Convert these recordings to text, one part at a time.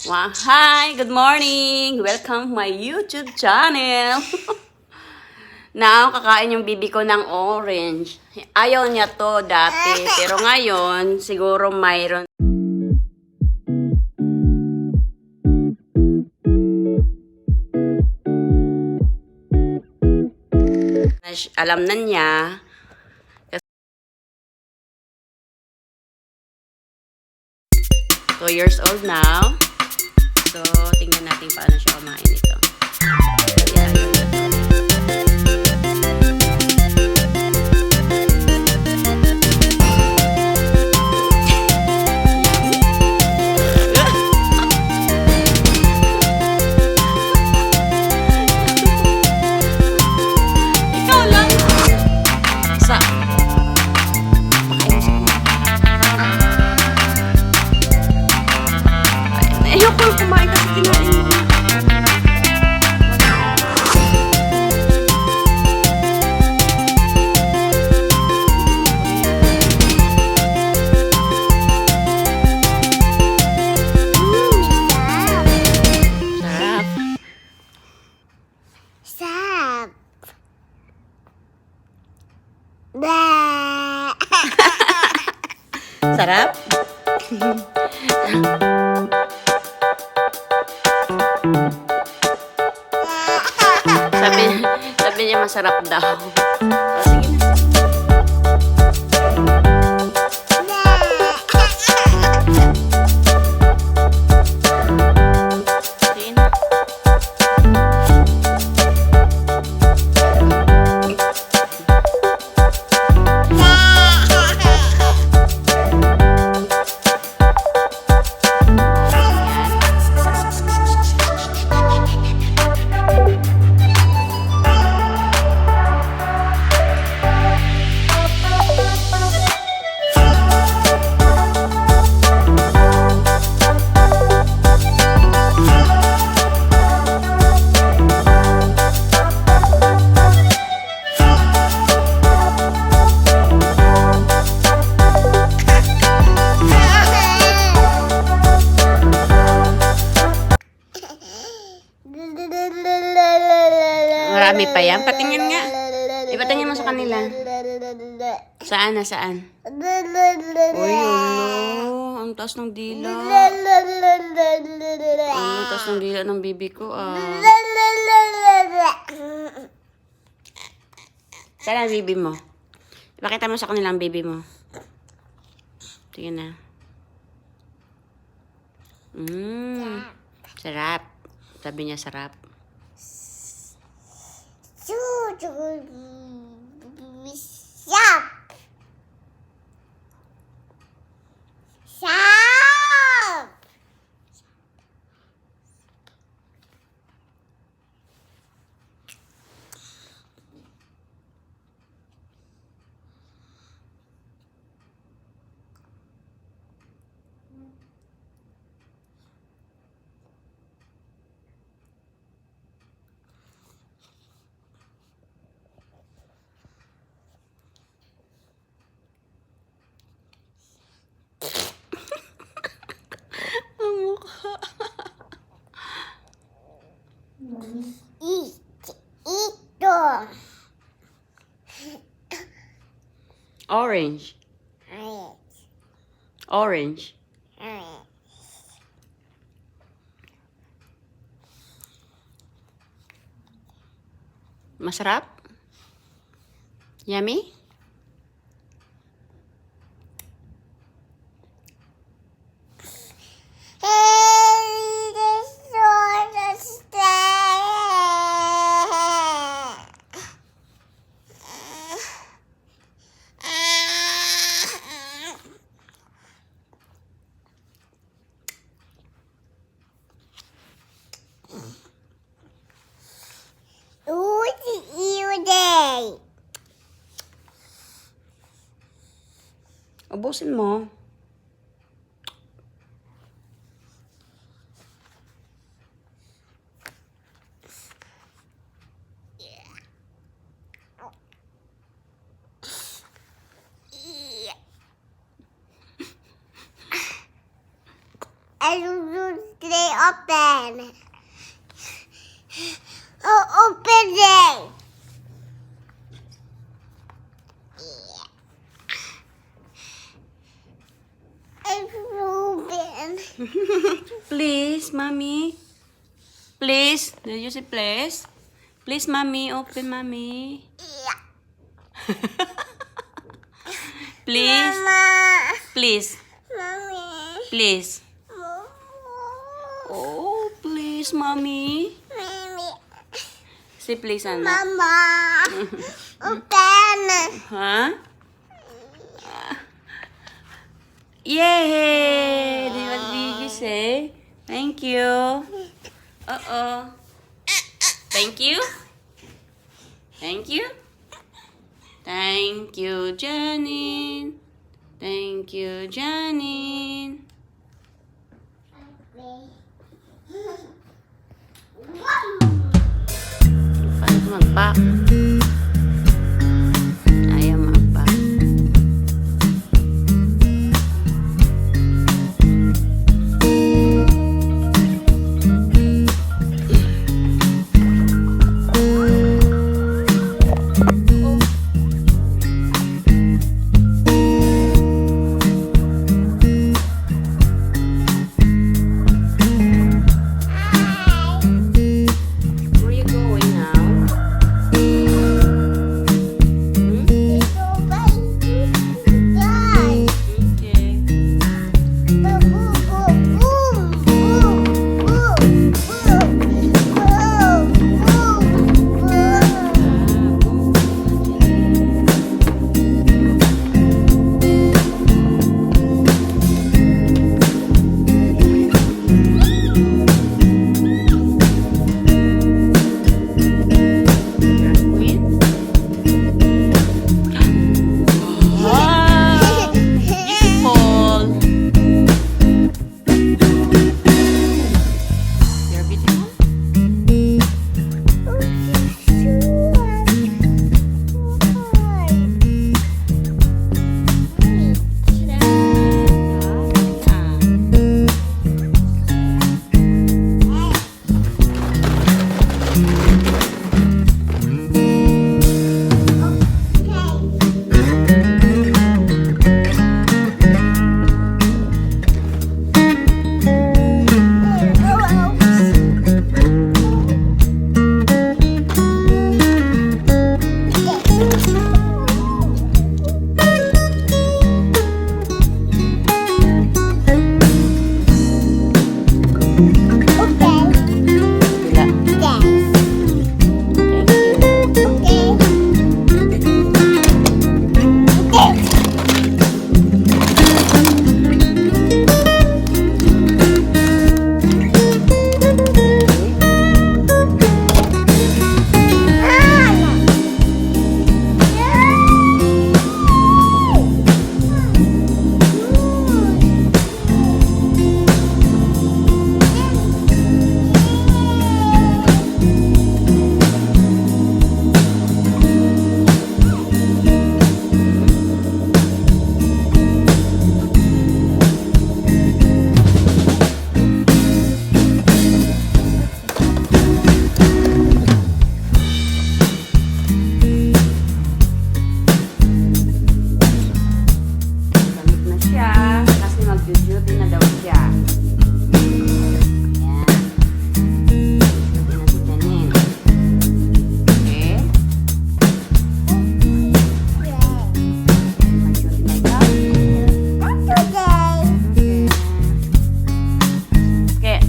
Wow. Hi, good morning! Welcome to my YouTube channel. Now, kakain yung bibi ko ng orange. Ayaw niya to dati, pero ngayon, siguro mayroon. Alam na niya. 2 years old now. So, tingnan natin paano siya kumain ito. Ikaw lang. Sa. Ayoko kumain kasi kinain mo. Sarap. Bah. Sarap? sabi niya masarap daw. O, sige na. Sige na. Marami pa yan. Patingin nga. Ipatingin mo sa kanila. Saan na saan? Uy, ulo. Ang taas ng dila. Ang taas ng dila ng bibi ko. Saan ang bibi mo? Ipakita mo sa kanila ang bibi mo. Tingnan na. Sarap. Sabi niya sarap. Sarap. Sarap. Ang mukha. Ito. Orange. Orange. Masarap? Yummy? Ubusin mo. Stay open. Oh, open it. It's open. Please, mommy. Please. Did you say please? Please, mommy. Open, mommy. Yeah. Please. Mama. Please. Mommy. Please. Mommy. Oh, please, mommy. Say please, anak. Mama. Open. Huh? Yay! What did you say? Thank you. Uh-oh. Thank you. Thank you. Thank you, Janine. Thank you, Janine. Paano mag-pack? Ayaw mag-pack. Where you going now? Okay. Queen? Wow! Beautiful! You're beautiful? Ah. Wala. Thank you. Gamit na siya kasi mag-duty na daw siya. Ayan. Duty na si Janine. Okay? Mag-duty na siya. Okay.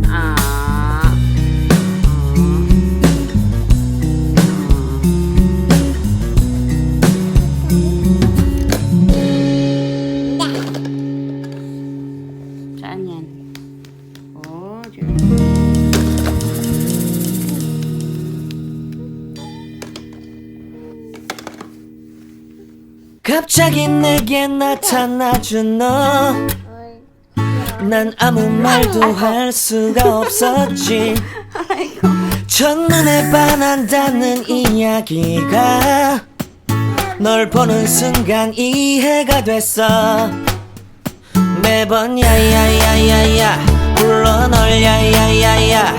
Ah. Saan yan? Oh, dyan. 갑자기 내게 나타나준 너. 난 아무 말도 할 수가 없었지. 첫눈에 반한다는 이야기가 널 보는 순간 이해가 됐어. 매번 야야야야야 불러 널 야야야야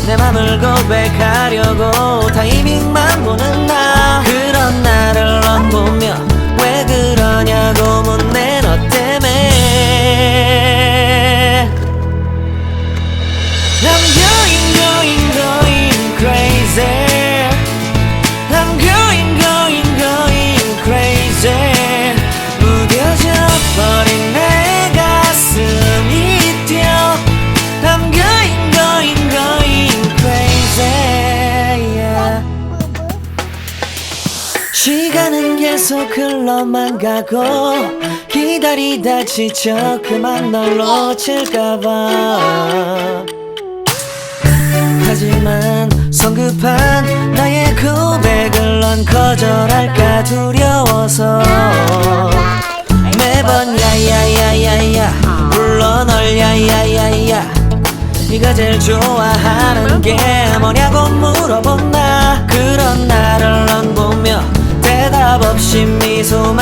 내 맘을 고백하려고 타이밍만 보는 나. 그런 나를 넌 보며 왜 그러냐고 묻네 너 때문에. I'm going crazy. I'm going crazy. 무뎌져 버린 내 가슴이 뛰어. I'm going crazy. Yeah. 시간은 계속 흘러만 가고 기다리다 지쳐 그만 널 놓칠까봐. 하지만 성급한 나의 고백을 넌 거절할까 두려워서 매번 야야야야야 불러 널 야야야야 네가 제일 좋아하는 게 뭐냐고 물어본 나. 그런 나를 넌 보며 대답 없이 미소만